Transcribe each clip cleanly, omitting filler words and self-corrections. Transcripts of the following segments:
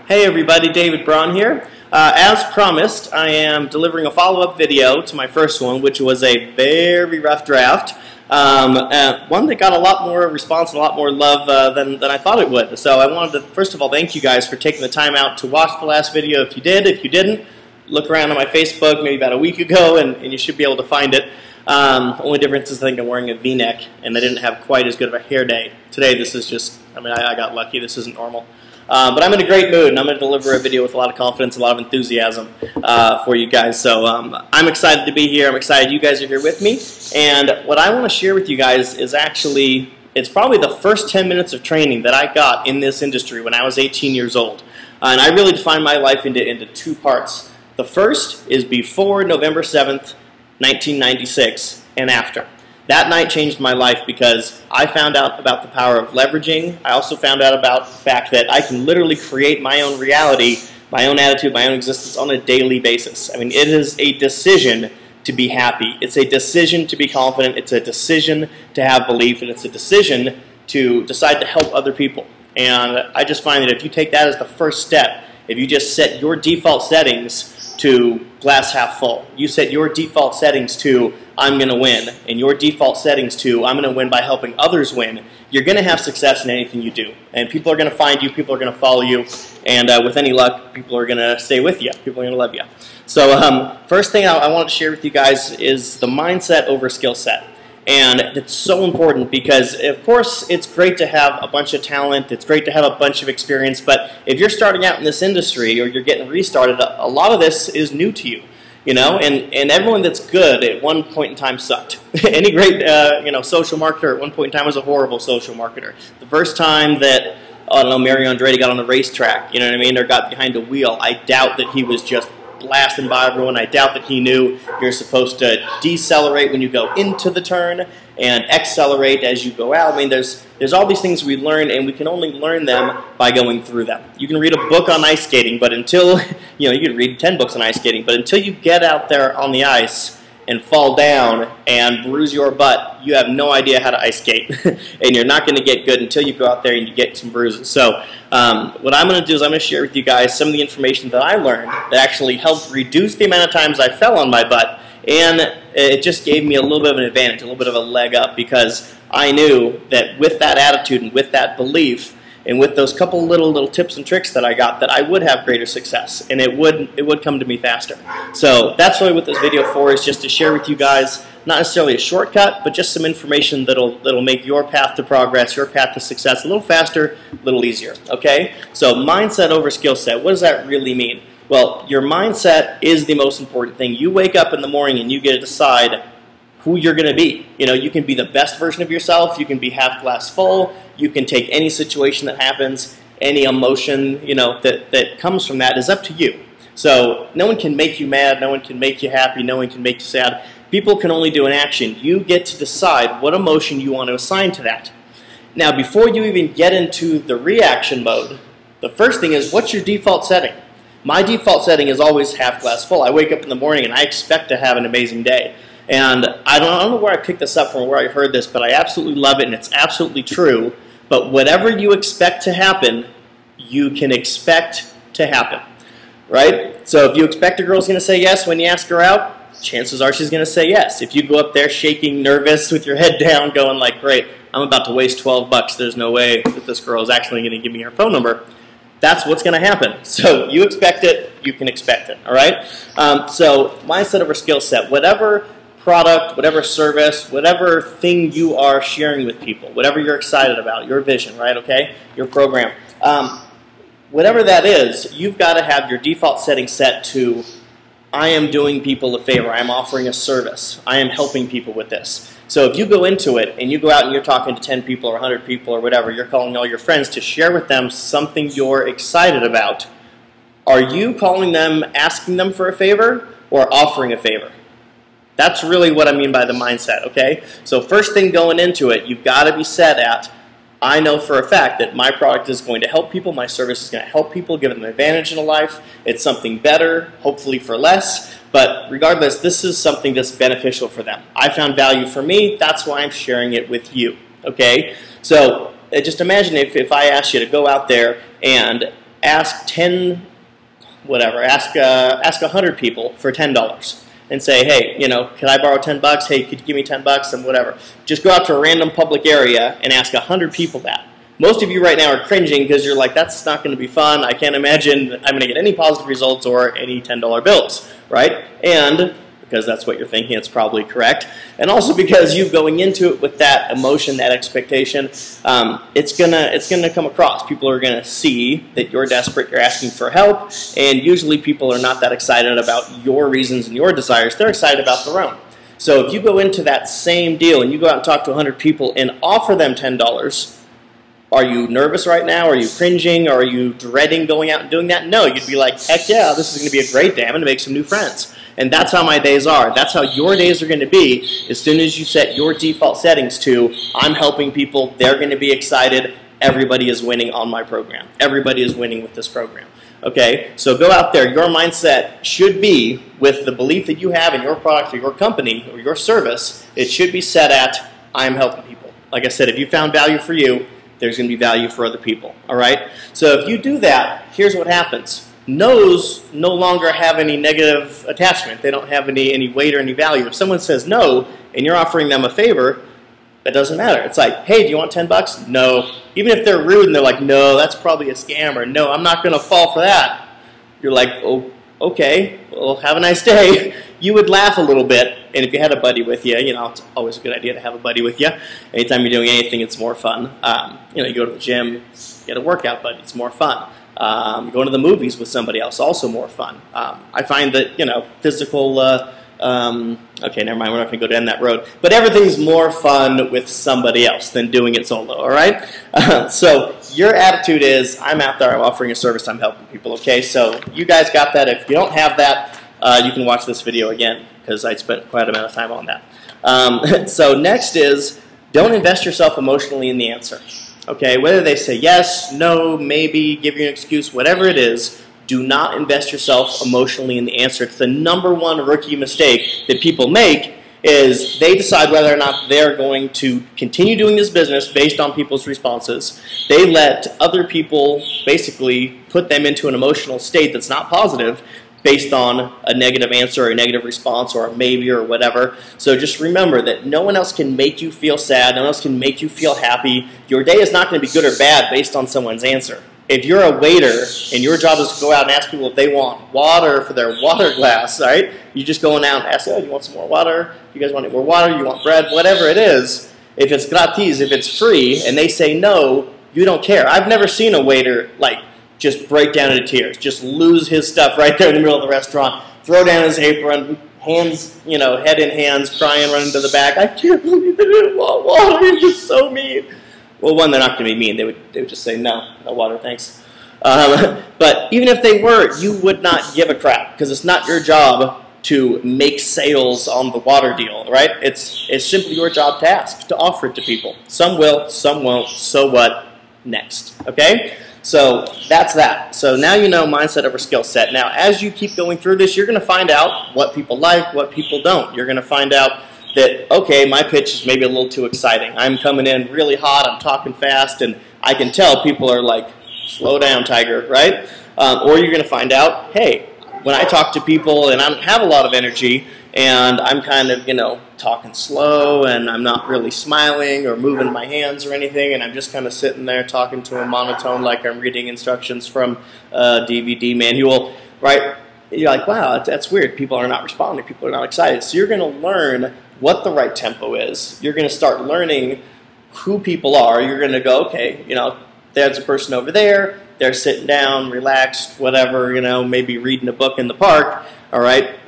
Hey everybody, David Braun here. As promised, I am delivering a follow-up video to my first one, which was a very rough draft. One that got a lot more response and a lot more love than I thought it would. So I wanted to, first of all, thank you guys for taking the time out to watch the last video. If you did, if you didn't, look around on my Facebook maybe about a week ago and you should be able to find it. The only difference is I think I'm wearing a V-neck and I didn't have quite as good of a hair day. Today this is just, I got lucky, this isn't normal. But I'm in a great mood and I'm going to deliver a video with a lot of confidence, a lot of enthusiasm for you guys. So I'm excited to be here, I'm excited you guys are here with me. And what I want to share with you guys is actually, it's probably the first 10 minutes of training that I got in this industry when I was 18 years old. And I really defined my life into two parts. The first is before November 7th, 1996 and after. That night changed my life because I found out about the power of leveraging. I also found out about the fact that I can literally create my own reality, my own attitude, my own existence on a daily basis. I mean, it is a decision to be happy. It's a decision to be confident. It's a decision to have belief, and it's a decision to decide to help other people. And I just find that if you take that as the first step, if you just set your default settings to glass half full, you set your default settings to I'm going to win, and your default settings to I'm going to win by helping others win, you're going to have success in anything you do. And people are going to find you, people are going to follow you, and with any luck, people are going to stay with you, people are going to love you. So first thing I want to share with you guys is the mindset over skill set. And it's so important because, of course, it's great to have a bunch of talent, it's great to have a bunch of experience, but if you're starting out in this industry or you're getting restarted, a lot of this is new to you. You know, and everyone that's good at one point in time sucked. Any great, social marketer at one point in time was a horrible social marketer. The first time that, I don't know, Mario Andretti got on a racetrack, you know what I mean, or got behind a wheel, I doubt that he was just blasting by everyone. I doubt that he knew you're supposed to decelerate when you go into the turn and accelerate as you go out. I mean, there's all these things we learn, and we can only learn them by going through them. You can read a book on ice skating, but until, you can read 10 books on ice skating, but until you get out there on the ice and fall down and bruise your butt, you have no idea how to ice skate. And you're not going to get good until you go out there and you get some bruises. So what I'm going to do is I'm going to share with you guys some of the information that I learned that actually helped reduce the amount of times I fell on my butt, and it just gave me a little bit of an advantage, a little bit of a leg up, because I knew that with that attitude and with that belief and with those couple little tips and tricks that I got, that I would have greater success, and it would come to me faster. So that's really what this video for, is just to share with you guys, not necessarily a shortcut, but just some information that'll make your path to progress, your path to success a little faster, a little easier, okay? So mindset over skill set, what does that really mean? Well, your mindset is the most important thing. You wake up in the morning and you get to decide who you're going to be. You can be the best version of yourself, you can be half glass full, you can take any situation that happens, any emotion, that comes from that is up to you. So no one can make you mad, no one can make you happy, no one can make you sad. People can only do an action. You get to decide what emotion you want to assign to that. Now, before you even get into the reaction mode, the first thing is, what's your default setting? My default setting is always half glass full. I wake up in the morning and I expect to have an amazing day. And I don't know where I picked this up from or where I heard this, but I absolutely love it and it's absolutely true. But whatever you expect to happen, you can expect to happen, right? So if you expect a girl's going to say yes when you ask her out, chances are she's going to say yes. If you go up there shaking, nervous, with your head down, going like, great, I'm about to waste 12 bucks. There's no way that this girl is actually going to give me her phone number. That's what's going to happen. So you expect it, you can expect it, all right? So mindset over skill set. Whatever product, whatever service, whatever thing you are sharing with people, whatever you're excited about, your vision, right, okay, your program, whatever that is, you've got to have your default setting set to I am doing people a favor, I am offering a service, I am helping people with this. So if you go into it and you go out and you're talking to 10 people or 100 people or whatever, you're calling all your friends to share with them something you're excited about, are you calling them, asking them for a favor, or offering a favor? That's really what I mean by the mindset, okay? So first thing going into it, you've got to be set at, I know for a fact that my product is going to help people, my service is going to help people, give them an advantage in life, it's something better, hopefully for less, but regardless, this is something that's beneficial for them. I found value for me, that's why I'm sharing it with you, okay? So just imagine if I asked you to go out there and ask 10, whatever, ask 100 people for $10 and say, hey, you know, can I borrow 10 bucks? Hey, could you give me 10 bucks and whatever. Just go out to a random public area and ask 100 people that. Most of you right now are cringing because you're like, that's not going to be fun. I can't imagine I'm going to get any positive results or any $10 bills, right? And because that's what you're thinking, it's probably correct. And also because you going into it with that emotion, that expectation, it's gonna come across. People are gonna see that you're desperate, you're asking for help, and usually people are not that excited about your reasons and your desires. They're excited about their own. So if you go into that same deal and you go out and talk to 100 people and offer them $10, are you nervous right now? Are you cringing? Are you dreading going out and doing that? No, you'd be like, heck yeah, this is going to be a great day. I'm going to make some new friends. And that's how my days are. That's how your days are going to be as soon as you set your default settings to, I'm helping people, they're going to be excited, everybody is winning on my program. Everybody is winning with this program. Okay, so go out there. Your mindset should be, with the belief that you have in your product or your company or your service, it should be set at, I'm helping people. Like I said, if you found value for you, there's going to be value for other people. All right? So if you do that, here's what happens. No's no longer have any negative attachment. They don't have any weight or any value. If someone says no and you're offering them a favor, that doesn't matter. It's like, hey, do you want 10 bucks? No. Even if they're rude and they're like, no, that's probably a scam, or no, I'm not going to fall for that. You're like, oh, okay, well, have a nice day. You would laugh a little bit, and if you had a buddy with you, you know, it's always a good idea to have a buddy with you. Anytime you're doing anything, it's more fun. You know, you go to the gym, get a workout buddy, it's more fun. Going to the movies with somebody else, also more fun. I find that, you know, physical, okay, never mind, we're not going to go down that road. But everything's more fun with somebody else than doing it solo, all right? So your attitude is, I'm out there, I'm offering a service, I'm helping people, okay? So you guys got that. If you don't have that, you can watch this video again, because I spent quite a amount of time on that. So next is, don't invest yourself emotionally in the answer. Okay, whether they say yes, no, maybe, give you an excuse, whatever it is, do not invest yourself emotionally in the answer. It's the #1 rookie mistake that people make, is they decide whether or not they're going to continue doing this business based on people's responses. They let other people basically put them into an emotional state that's not positive, based on a negative answer or a negative response or a maybe or whatever. So just remember that no one else can make you feel sad, no one else can make you feel happy. Your day is not going to be good or bad based on someone's answer. If you're a waiter and your job is to go out and ask people if they want water for their water glass, right? You're just going out and asking, oh, do you want some more water? You guys want any more water? You want bread? Whatever it is, if it's gratis, if it's free, and they say no, you don't care. I've never seen a waiter, like, just break down into tears, just lose his stuff right there in the middle of the restaurant, throw down his apron, hands, you know, head in hands, crying, running to the back. I can't believe they didn't want water. You're just so mean. Well, one, they're not going to be mean. They would just say, no water, thanks. But even if they were, you would not give a crap, because it's not your job to make sales on the water deal, right? It's simply your job task to offer it to people. Some will, some won't. So what? Next. Okay? So that's that. So now you know mindset over skill set. Now, as you keep going through this, you're going to find out what people like, what people don't. You're going to find out that, okay, my pitch is maybe a little too exciting. I'm coming in really hot, I'm talking fast, and I can tell people are like, slow down, tiger, right? Or you're going to find out, hey, when I talk to people and I don't have a lot of energy, and I'm kind of, you know, talking slow, and I'm not really smiling or moving my hands or anything, and I'm just kind of sitting there talking to a monotone like I'm reading instructions from a DVD manual, right? You're like, wow, that's weird. People are not responding. People are not excited. So you're going to learn what the right tempo is. You're going to start learning who people are. You're going to go, okay, you know, there's a person over there. They're sitting down, relaxed, whatever, you know, maybe reading a book in the park, all right?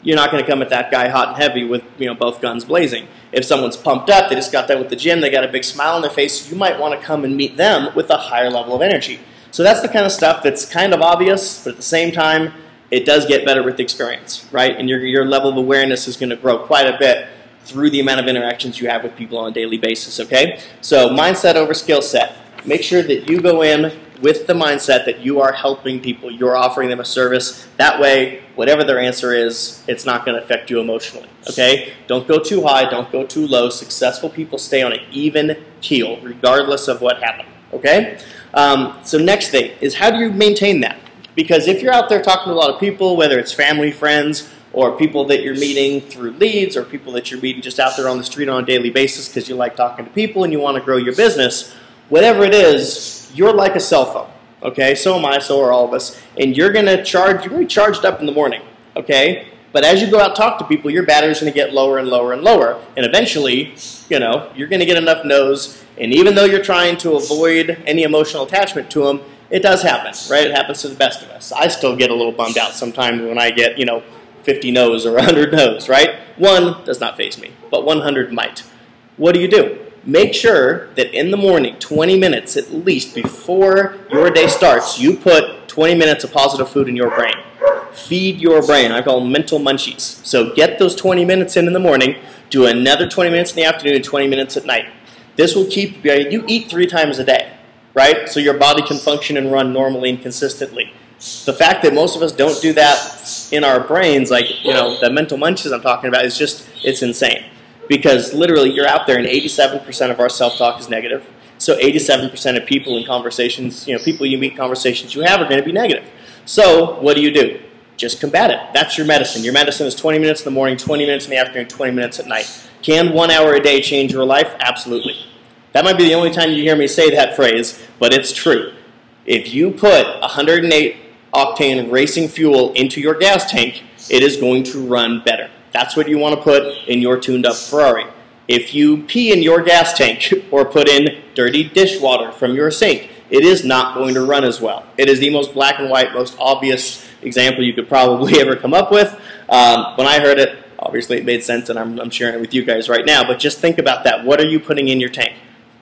You're not going to come at that guy hot and heavy with, you know, both guns blazing. If someone's pumped up, they just got that with the gym, they got a big smile on their face, you might want to come and meet them with a higher level of energy. So that's the kind of stuff that's kind of obvious, but at the same time, it does get better with experience, right? And your level of awareness is going to grow quite a bit through the amount of interactions you have with people on a daily basis, okay? So mindset over skill set. Make sure that you go in with the mindset that you are helping people, you're offering them a service. That way, whatever their answer is, it's not going to affect you emotionally, okay? Don't go too high, don't go too low. Successful people stay on an even keel, regardless of what happened, okay? So next thing is, how do you maintain that? Because if you're out there talking to a lot of people, whether it's family, friends, or people that you're meeting through leads, or people that you're meeting just out there on the street on a daily basis because you like talking to people and you want to grow your business, whatever it is, you're like a cell phone, okay? So am I, so are all of us. And you're going to be charged up in the morning, okay? But as you go out and talk to people, your battery's going to get lower and lower and lower. And eventually, you're going to get enough no's. And even though you're trying to avoid any emotional attachment to them, it does happen, right? It happens to the best of us. I still get a little bummed out sometimes when I get, 50 no's or 100 no's, right? One does not faze me, but 100 might. What do? Make sure that in the morning, 20 minutes at least before your day starts, you put 20 minutes of positive food in your brain. Feed your brain. I call them mental munchies. So get those 20 minutes in the morning, do another 20 minutes in the afternoon, and 20 minutes at night. This will keep you eat 3 times a day, right? So your body can function and run normally and consistently. The fact that most of us don't do that in our brains, like, the mental munchies I'm talking about, it's insane. Because literally you're out there and 87% of our self-talk is negative. So 87% of people in conversations, people you meet, conversations you have are going to be negative. So what do? Just combat it. That's your medicine. Your medicine is 20 minutes in the morning, 20 minutes in the afternoon, 20 minutes at night. Can 1 hour a day change your life? Absolutely. That might be the only time you hear me say that phrase, but it's true. If you put 108 octane racing fuel into your gas tank, it is going to run better. That's what you want to put in your tuned-up Ferrari. If you pee in your gas tank or put in dirty dishwater from your sink, it is not going to run as well. It is the most black and white, most obvious example you could probably ever come up with. When I heard it, obviously it made sense, and I'm sharing it with you guys right now, but just think about that. What are you putting in your tank?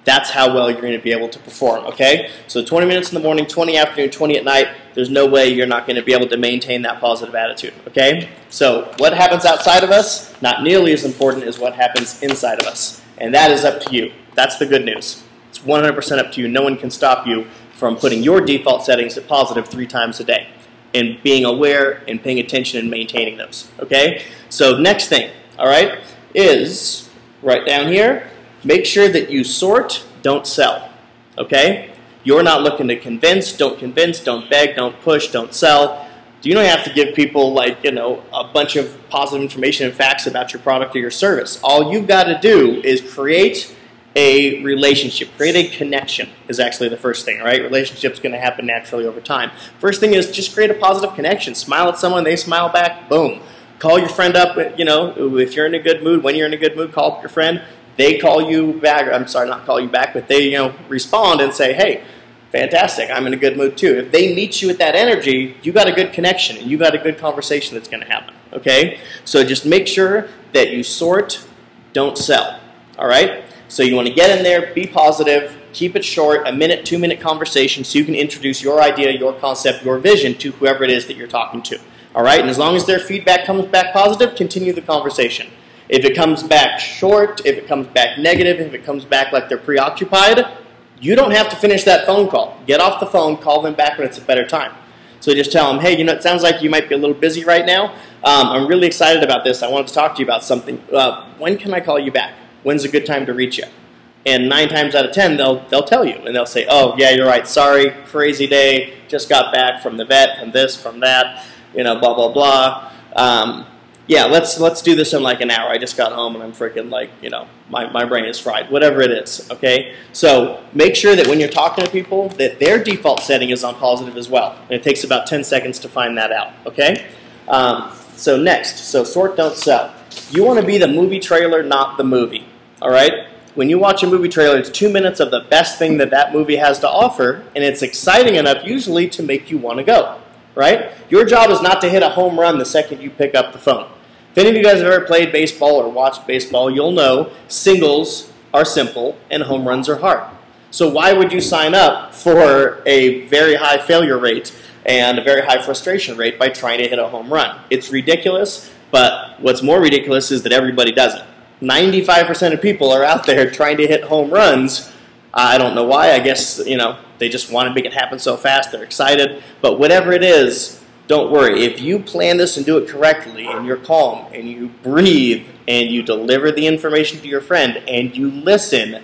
That's how well you're going to be able to perform, okay? So 20 minutes in the morning, 20 afternoon, 20 at night, there's no way you're not going to be able to maintain that positive attitude, okay? So what happens outside of us, not nearly as important as what happens inside of us. And that is up to you. That's the good news. It's 100% up to you. No one can stop you from putting your default settings at positive 3 times a day and being aware and paying attention and maintaining those, okay? So next thing, all right, is right down here, make sure that you sort, don't sell, okay? You're not looking to convince, don't beg, don't push, don't sell. You don't have to give people a bunch of positive information and facts about your product or your service. All you've got to do is create a relationship, create a connection is actually the first thing, right? Relationship's going to happen naturally over time. First thing is just create a positive connection. Smile at someone, they smile back, boom. Call your friend up, if you're in a good mood, when you're in a good mood, call up your friend. They call you back, I'm sorry, not call you back, but they, respond and say, hey, fantastic, I'm in a good mood too. If they meet you with that energy, you got a good connection and you got a good conversation that's going to happen, okay? So just make sure that you sort, don't sell, all right? So you want to get in there, be positive, keep it short, a minute, 2-minute conversation so you can introduce your idea, your concept, your vision to whoever it is that you're talking to, all right? And as long as their feedback comes back positive, continue the conversation. If it comes back short, if it comes back negative, if it comes back like they're preoccupied, you don't have to finish that phone call. Get off the phone, call them back when it's a better time. So just tell them, hey, it sounds like you might be a little busy right now. I'm really excited about this. I wanted to talk to you about something. When can I call you back? When's a good time to reach you? And 9 times out of 10, they'll tell you. And they'll say, oh, yeah, you're right. Sorry, crazy day. Just got back from the vet, from this, from that, blah, blah, blah. Yeah, let's do this in like an hour. I just got home and I'm freaking my brain is fried. Whatever it is, okay? So make sure that when you're talking to people that their default setting is on positive as well. And it takes about 10 seconds to find that out, okay? So next, sort, don't sell. You want to be the movie trailer, not the movie, all right? When you watch a movie trailer, it's 2 minutes of the best thing that movie has to offer, and it's exciting enough usually to make you want to go, right? Your job is not to hit a home run the second you pick up the phone. If any of you guys have ever played baseball or watched baseball, you'll know singles are simple and home runs are hard. So why would you sign up for a very high failure rate and a very high frustration rate by trying to hit a home run? It's ridiculous, but what's more ridiculous is that everybody does it. 95% of people are out there trying to hit home runs. I don't know why. I guess, they just want to make it happen so fast. They're excited. But whatever it is, don't worry. If you plan this and do it correctly, and you're calm, and you breathe, and you deliver the information to your friend, and you listen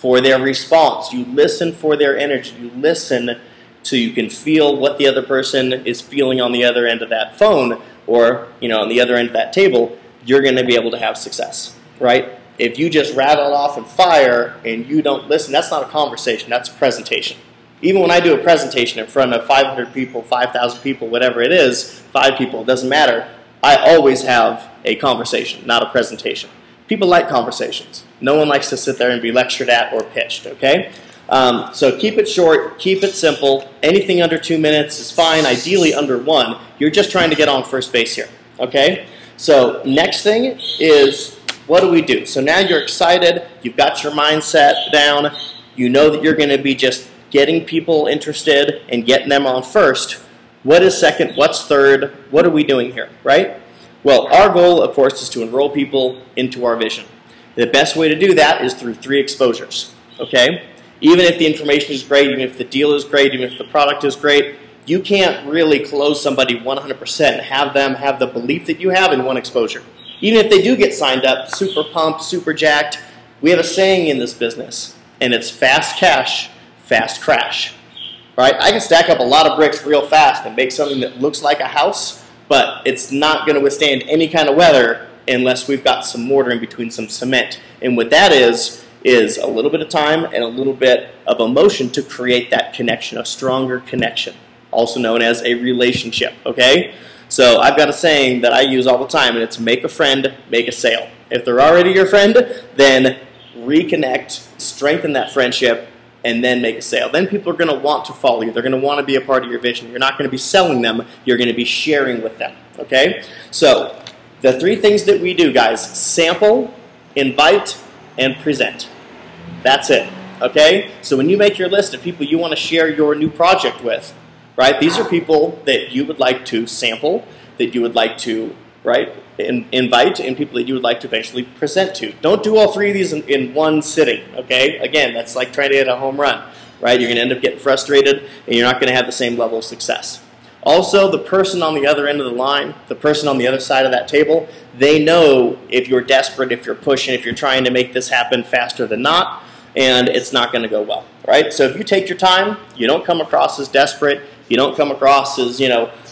for their response. You listen for their energy. You listen so you can feel what the other person is feeling on the other end of that phone or on the other end of that table. You're going to be able to have success, right? If you just rattle off and fire and you don't listen, that's not a conversation. That's a presentation. Even when I do a presentation in front of 500 people, 5,000 people, whatever it is, 5 people, it doesn't matter, I always have a conversation, not a presentation. People like conversations. No one likes to sit there and be lectured at or pitched, okay? So keep it short, keep it simple. Anything under 2 minutes is fine, ideally under 1. You're just trying to get on first base here, okay? So next thing is, what do we do? So now you're excited, you've got your mindset down, you know that you're going to be just getting people interested and getting them on first. What is second? What's third? What are we doing here, right? Well, our goal, of course, is to enroll people into our vision. The best way to do that is through 3 exposures, okay? Even if the information is great, even if the deal is great, even if the product is great, you can't really close somebody 100% and have them have the belief that you have in 1 exposure. Even if they do get signed up, super pumped, super jacked, we have a saying in this business, and it's fast cash, fast crash, right? I can stack up a lot of bricks real fast and make something that looks like a house, but it's not going to withstand any kind of weather unless we've got some mortar in between, some cement. And what that is a little bit of time and a little bit of emotion to create that connection, a stronger connection, also known as a relationship, okay? So I've got a saying that I use all the time, and it's make a friend, make a sale. If they're already your friend, then reconnect, strengthen that friendship, and then make a sale. Then people are going to want to follow you. They're going to want to be a part of your vision. You're not going to be selling them. You're going to be sharing with them, okay? So the 3 things that we do, guys: sample, invite, and present. That's it, okay? So when you make your list of people you want to share your new project with, right, these are people that you would like to sample, that you would like to, right, invite, and people that you would like to eventually present to. Don't do all 3 of these in one sitting, okay? Again, that's like trying to hit a home run, right? You're going to end up getting frustrated, and you're not going to have the same level of success. Also, the person on the other end of the line, the person on the other side of that table, they know if you're desperate, if you're pushing, if you're trying to make this happen faster than not, and it's not going to go well, right? So if you take your time, you don't come across as desperate, you don't come across as,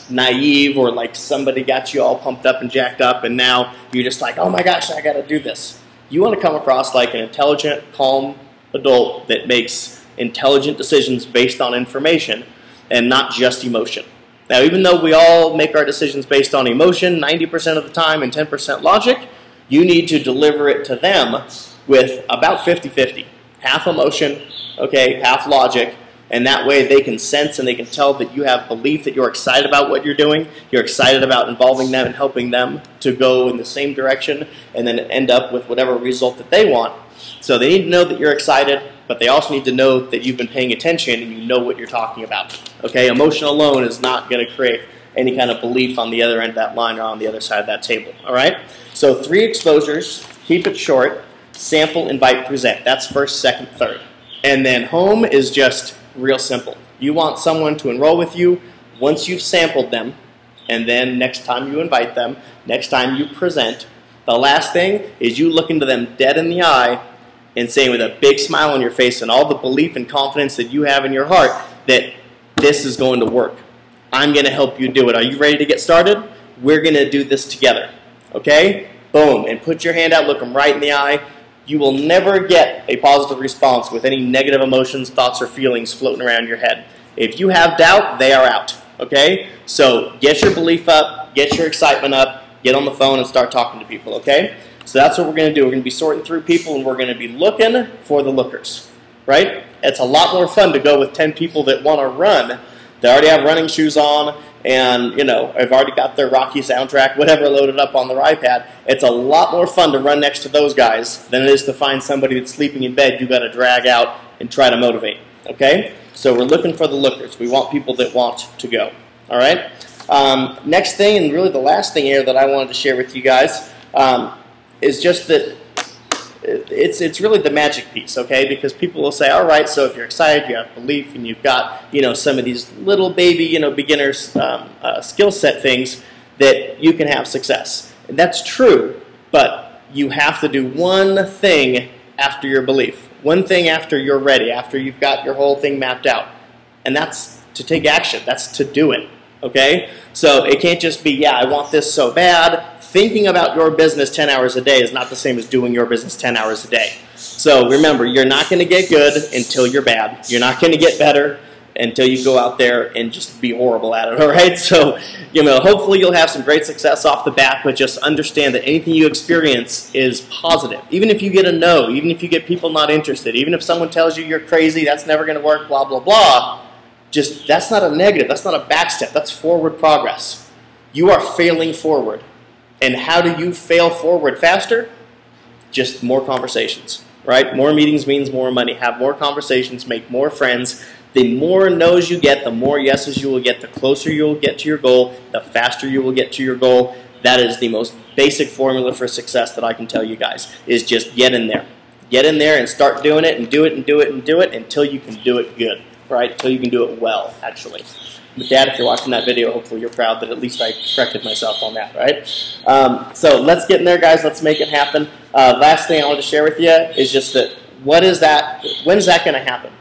naive or like somebody got you all pumped up and jacked up and now you're just like, oh my gosh, I got to do this. You want to come across like an intelligent, calm adult that makes intelligent decisions based on information and not just emotion. Now, even though we all make our decisions based on emotion 90% of the time and 10% logic, you need to deliver it to them with about 50-50. Half emotion, okay, half logic, and that way they can sense and they can tell that you have belief, that you're excited about what you're doing, you're excited about involving them and helping them to go in the same direction and then end up with whatever result that they want. So they need to know that you're excited, but they also need to know that you've been paying attention and you know what you're talking about. Okay, emotion alone is not going to create any kind of belief on the other end of that line or on the other side of that table. All right, so 3 exposures, keep it short, sample, invite, present. That's first, second, third. And then home is just real simple. You want someone to enroll with you once you've sampled them, and then next time you invite them, next time you present. The last thing is you look into them dead in the eye and saying with a big smile on your face and all the belief and confidence that you have in your heart that this is going to work. I'm going to help you do it. Are you ready to get started? We're going to do this together. Okay? Boom. And put your hand out, look them right in the eye. You will never get a positive response with any negative emotions, thoughts, or feelings floating around your head. If you have doubt, they are out, okay? So get your belief up, get your excitement up, get on the phone and start talking to people, okay? So that's what we're going to do. We're going to be sorting through people and we're going to be looking for the lookers, right? It's a lot more fun to go with 10 people that want to run. They already have running shoes on and, have already got their Rocky soundtrack, whatever, loaded up on their iPad. It's a lot more fun to run next to those guys than it is to find somebody that's sleeping in bed you got to drag out and try to motivate, okay? So we're looking for the lookers. We want people that want to go, all right? Next thing, and really the last thing here that I wanted to share with you guys is just that it's really the magic piece, okay? Because people will say, all right, so if you're excited, you have belief, and you've got, some of these little baby, beginners skill set things that you can have success. And that's true, but you have to do one thing after your belief. one thing after you're ready, after you've got your whole thing mapped out. And that's to take action. That's to do it. Okay? So it can't just be, yeah, I want this so bad. Thinking about your business 10 hours a day is not the same as doing your business 10 hours a day. So remember, you're not going to get good until you're bad. You're not going to get better until you go out there and just be horrible at it, all right? So, hopefully you'll have some great success off the bat, but just understand that anything you experience is positive. Even if you get a no, even if you get people not interested, even if someone tells you you're crazy, that's never going to work, blah, blah, blah, just that's not a negative, that's not a backstep, that's forward progress. You are failing forward. And how do you fail forward faster? Just more conversations, right? More meetings means more money. Have more conversations, make more friends. The more no's you get, the more yeses you will get, the closer you will get to your goal, the faster you will get to your goal. That is the most basic formula for success that I can tell you guys, is just get in there. Get in there and start doing it and do it and do it and do it until you can do it good, right? Until you can do it well, actually. But Dad, if you're watching that video, hopefully you're proud that at least I corrected myself on that, right? So let's get in there, guys. Let's make it happen. Last thing I want to share with you is just that, when is that going to happen?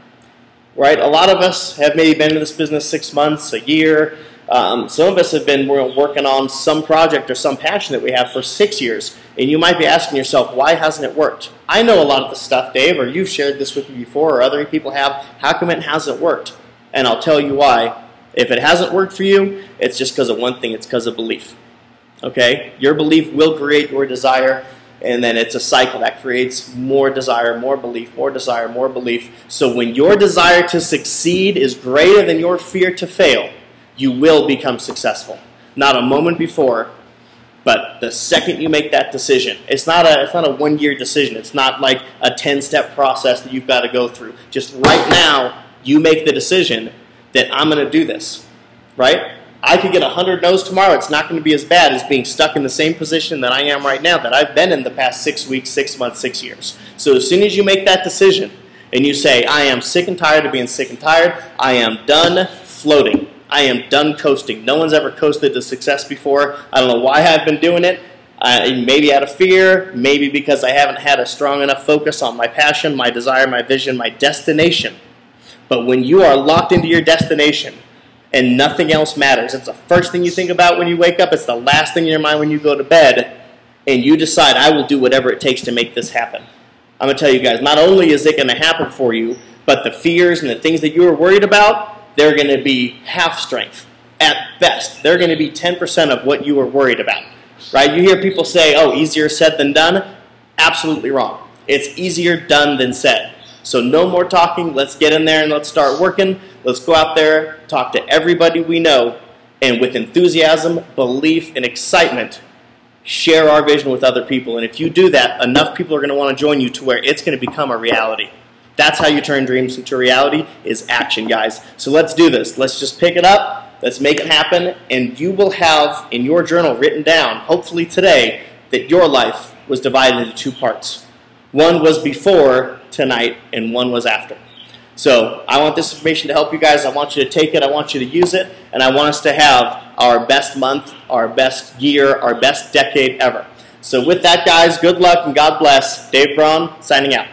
Right? A lot of us have maybe been in this business 6 months, a year. Some of us have been working on some project or some passion that we have for 6 years. And you might be asking yourself, why hasn't it worked? I know a lot of the stuff, Dave, or you've shared this with me before, or other people have. How come it hasn't worked? And I'll tell you why. If it hasn't worked for you, it's just because of one thing. It's because of belief. Okay? Your belief will create your desire. And then it's a cycle that creates more desire, more belief, more desire, more belief. So when your desire to succeed is greater than your fear to fail, you will become successful. Not a moment before, but the second you make that decision. It's not a one-year decision. It's not like a 10-step process that you've got to go through. Just right now, you make the decision that I'm going to do this, right? I could get 100 no's tomorrow. It's not going to be as bad as being stuck in the same position that I am right now, that I've been in the past 6 weeks, 6 months, 6 years. So as soon as you make that decision and you say, I am sick and tired of being sick and tired, I am done floating, I am done coasting. No one's ever coasted to success before. I don't know why I've been doing it. Maybe out of fear, maybe because I haven't had a strong enough focus on my passion, my desire, my vision, my destination. But when you are locked into your destination, and nothing else matters. It's the first thing you think about when you wake up. It's the last thing in your mind when you go to bed. And you decide, I will do whatever it takes to make this happen. I'm going to tell you guys, not only is it going to happen for you, but the fears and the things that you were worried about, they're going to be half strength at best. They're going to be 10% of what you were worried about. Right? You hear people say, oh, easier said than done. Absolutely wrong. It's easier done than said. So no more talking. Let's get in there and let's start working. Let's go out there, talk to everybody we know, and with enthusiasm, belief, and excitement, share our vision with other people. And if you do that, enough people are going to want to join you to where it's going to become a reality. That's how you turn dreams into reality, is action, guys. So let's do this. Let's just pick it up. Let's make it happen. And you will have in your journal written down, hopefully today, that your life was divided into 2 parts. One was before tonight, and one was after. So I want this information to help you guys. I want you to take it. I want you to use it. And I want us to have our best month, our best year, our best decade ever. So with that, guys, good luck and God bless. Dave Braun, signing out.